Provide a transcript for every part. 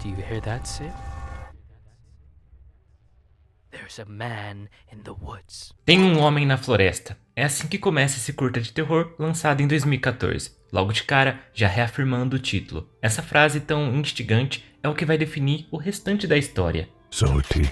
Do you hear that, Sid? There's a man in the woods. Tem um homem na floresta. É assim que começa esse curta de terror lançado em 2014. Logo de cara, já reafirmando o título. Essa frase tão instigante é o que vai definir o restante da história. Salty.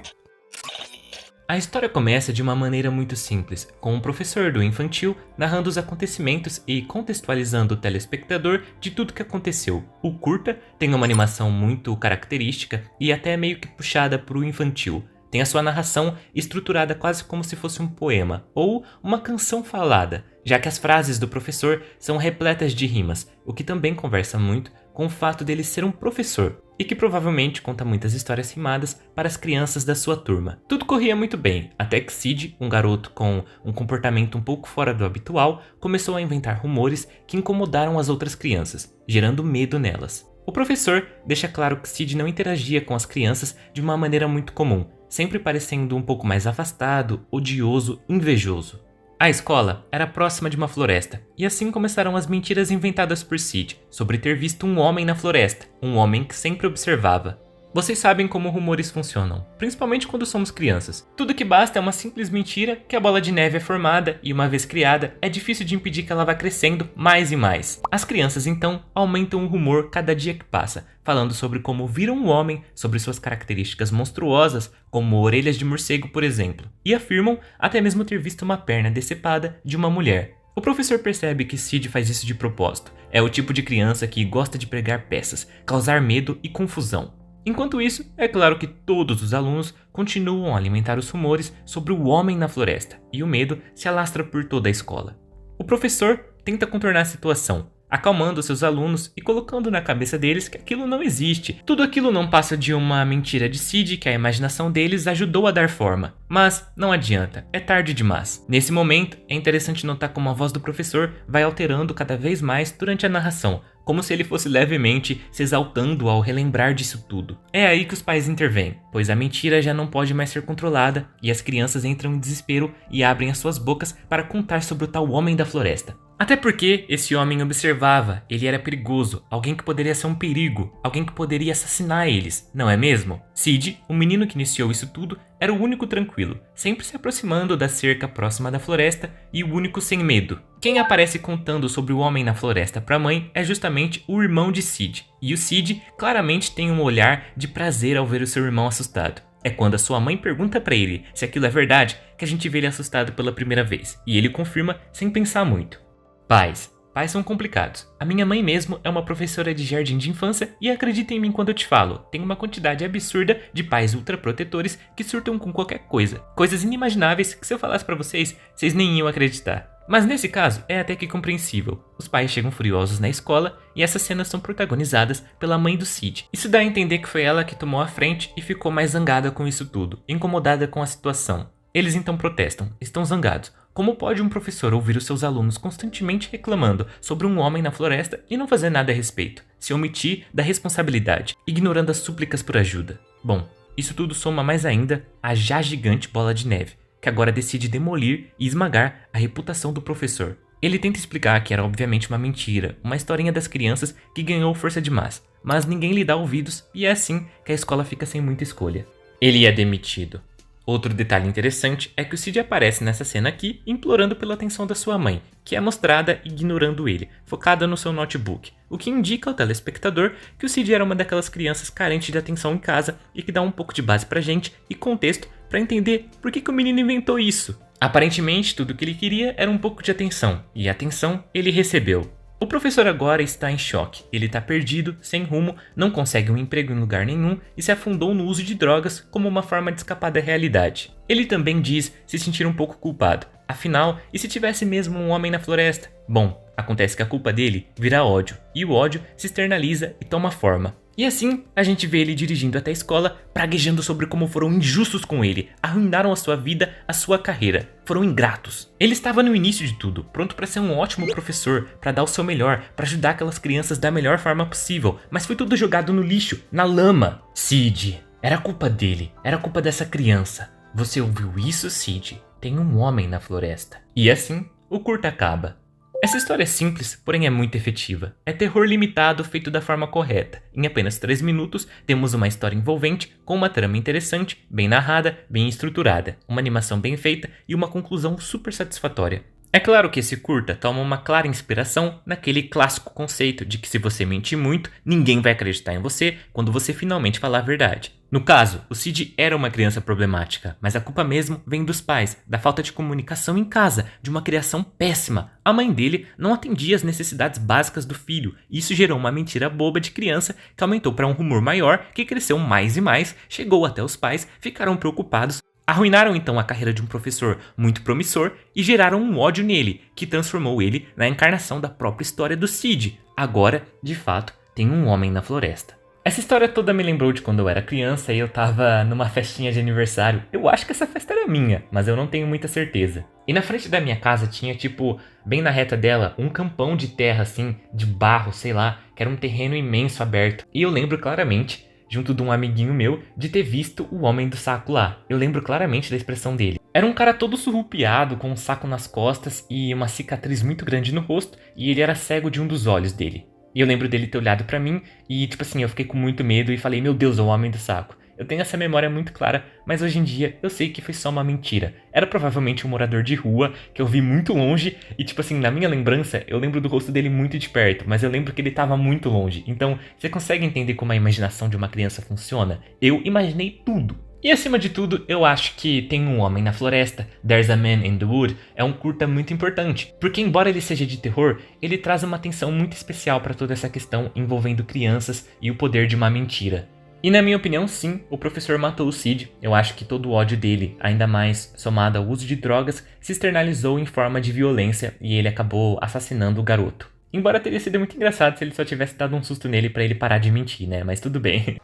A história começa de uma maneira muito simples, com um professor do infantil narrando os acontecimentos e contextualizando o telespectador de tudo que aconteceu. O curta tem uma animação muito característica e até meio que puxada para o infantil. Tem a sua narração estruturada quase como se fosse um poema ou uma canção falada, já que as frases do professor são repletas de rimas, o que também conversa muito com o fato dele ser um professor e que provavelmente conta muitas histórias rimadas para as crianças da sua turma. Tudo corria muito bem, até que Sid, um garoto com um comportamento um pouco fora do habitual, começou a inventar rumores que incomodaram as outras crianças, gerando medo nelas. O professor deixa claro que Sid não interagia com as crianças de uma maneira muito comum, sempre parecendo um pouco mais afastado, odioso, invejoso. A escola era próxima de uma floresta, e assim começaram as mentiras inventadas por Sid sobre ter visto um homem na floresta, um homem que sempre observava. Vocês sabem como rumores funcionam, principalmente quando somos crianças. Tudo que basta é uma simples mentira que a bola de neve é formada e uma vez criada, é difícil de impedir que ela vá crescendo mais e mais. As crianças então aumentam o rumor cada dia que passa, falando sobre como viram um homem, sobre suas características monstruosas, como orelhas de morcego, por exemplo, e afirmam até mesmo ter visto uma perna decepada de uma mulher. O professor percebe que Sid faz isso de propósito. É o tipo de criança que gosta de pregar peças, causar medo e confusão. Enquanto isso, é claro que todos os alunos continuam a alimentar os rumores sobre o homem na floresta, e o medo se alastra por toda a escola. O professor tenta contornar a situação, acalmando seus alunos e colocando na cabeça deles que aquilo não existe. Tudo aquilo não passa de uma mentira de Sid que a imaginação deles ajudou a dar forma. Mas não adianta, é tarde demais. Nesse momento, é interessante notar como a voz do professor vai alterando cada vez mais durante a narração, como se ele fosse levemente se exaltando ao relembrar disso tudo. É aí que os pais intervêm, pois a mentira já não pode mais ser controlada e as crianças entram em desespero e abrem as suas bocas para contar sobre o tal homem da floresta. Até porque esse homem observava, ele era perigoso, alguém que poderia ser um perigo, alguém que poderia assassinar eles, não é mesmo? Sid, o menino que iniciou isso tudo, era o único tranquilo, sempre se aproximando da cerca próxima da floresta e o único sem medo. Quem aparece contando sobre o homem na floresta para a mãe é justamente o irmão de Sid, e o Sid claramente tem um olhar de prazer ao ver o seu irmão assustado. É quando a sua mãe pergunta para ele se aquilo é verdade que a gente vê ele assustado pela primeira vez, e ele confirma sem pensar muito. Pais são complicados. A minha mãe mesmo é uma professora de jardim de infância e acredita em mim quando eu te falo. Tem uma quantidade absurda de pais ultraprotetores que surtam com qualquer coisa. Coisas inimagináveis que se eu falasse pra vocês, vocês nem iam acreditar. Mas nesse caso, é até que compreensível. Os pais chegam furiosos na escola e essas cenas são protagonizadas pela mãe do Sid. Isso dá a entender que foi ela que tomou a frente e ficou mais zangada com isso tudo, incomodada com a situação. Eles então protestam, estão zangados. Como pode um professor ouvir os seus alunos constantemente reclamando sobre um homem na floresta e não fazer nada a respeito, se omitir da responsabilidade, ignorando as súplicas por ajuda? Bom, isso tudo soma mais ainda a já gigante bola de neve, que agora decide demolir e esmagar a reputação do professor. Ele tenta explicar que era obviamente uma mentira, uma historinha das crianças que ganhou força demais, mas ninguém lhe dá ouvidos e é assim que a escola fica sem muita escolha. Ele é demitido. Outro detalhe interessante é que o Sid aparece nessa cena aqui implorando pela atenção da sua mãe, que é mostrada ignorando ele, focada no seu notebook, o que indica ao telespectador que o Sid era uma daquelas crianças carentes de atenção em casa e que dá um pouco de base pra gente e contexto pra entender por que o menino inventou isso. Aparentemente, tudo que ele queria era um pouco de atenção, e a atenção ele recebeu. O professor agora está em choque, ele está perdido, sem rumo, não consegue um emprego em lugar nenhum e se afundou no uso de drogas como uma forma de escapar da realidade. Ele também diz se sentir um pouco culpado, afinal, e se tivesse mesmo um homem na floresta? Bom, acontece que a culpa dele vira ódio, e o ódio se externaliza e toma forma. E assim, a gente vê ele dirigindo até a escola, praguejando sobre como foram injustos com ele, arruinaram a sua vida, a sua carreira, foram ingratos. Ele estava no início de tudo, pronto para ser um ótimo professor, para dar o seu melhor, para ajudar aquelas crianças da melhor forma possível, mas foi tudo jogado no lixo, na lama. Sid, era culpa dele, era culpa dessa criança. Você ouviu isso, Sid? Tem um homem na floresta. E assim, o curta acaba. Essa história é simples, porém é muito efetiva. É terror limitado feito da forma correta. Em apenas 3 minutos, temos uma história envolvente, com uma trama interessante, bem narrada, bem estruturada, uma animação bem feita e uma conclusão super satisfatória. É claro que esse curta toma uma clara inspiração naquele clássico conceito de que se você mentir muito, ninguém vai acreditar em você quando você finalmente falar a verdade. No caso, o Sid era uma criança problemática, mas a culpa mesmo vem dos pais, da falta de comunicação em casa, de uma criação péssima. A mãe dele não atendia às necessidades básicas do filho, e isso gerou uma mentira boba de criança que aumentou para um rumor maior, que cresceu mais e mais, chegou até os pais, ficaram preocupados. Arruinaram então a carreira de um professor muito promissor e geraram um ódio nele, que transformou ele na encarnação da própria história do Sid. Agora, de fato, tem um homem na floresta. Essa história toda me lembrou de quando eu era criança e eu tava numa festinha de aniversário. Eu acho que essa festa era minha, mas eu não tenho muita certeza. E na frente da minha casa tinha, tipo, bem na reta dela, um campão de terra assim, de barro, sei lá, que era um terreno imenso aberto. E eu lembro claramente, junto de um amiguinho meu, de ter visto o homem do saco lá. Eu lembro claramente da expressão dele. Era um cara todo surrupiado, com um saco nas costas e uma cicatriz muito grande no rosto, e ele era cego de um dos olhos dele. E eu lembro dele ter olhado pra mim e, tipo assim, eu fiquei com muito medo e falei, meu Deus, é o homem do saco. Eu tenho essa memória muito clara, mas hoje em dia eu sei que foi só uma mentira. Era provavelmente um morador de rua que eu vi muito longe e, tipo assim, na minha lembrança, eu lembro do rosto dele muito de perto, mas eu lembro que ele tava muito longe. Então, você consegue entender como a imaginação de uma criança funciona? Eu imaginei tudo. E acima de tudo, eu acho que Tem um Homem na Floresta, There's a Man in the Wood, é um curta muito importante, porque embora ele seja de terror, ele traz uma atenção muito especial para toda essa questão envolvendo crianças e o poder de uma mentira. E na minha opinião, sim, o professor matou o Sid. Eu acho que todo o ódio dele, ainda mais somado ao uso de drogas, se externalizou em forma de violência e ele acabou assassinando o garoto. Embora teria sido muito engraçado se ele só tivesse dado um susto nele para ele parar de mentir, né? Mas tudo bem.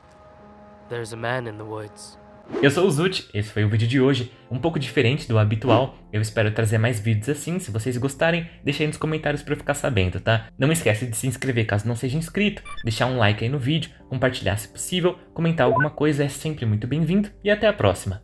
There's a man in the woods. Eu sou o Zut, esse foi o vídeo de hoje, um pouco diferente do habitual. Eu espero trazer mais vídeos assim, se vocês gostarem, deixa aí nos comentários pra eu ficar sabendo, tá? Não esquece de se inscrever caso não seja inscrito, deixar um like aí no vídeo, compartilhar se possível, comentar alguma coisa é sempre muito bem-vindo e até a próxima!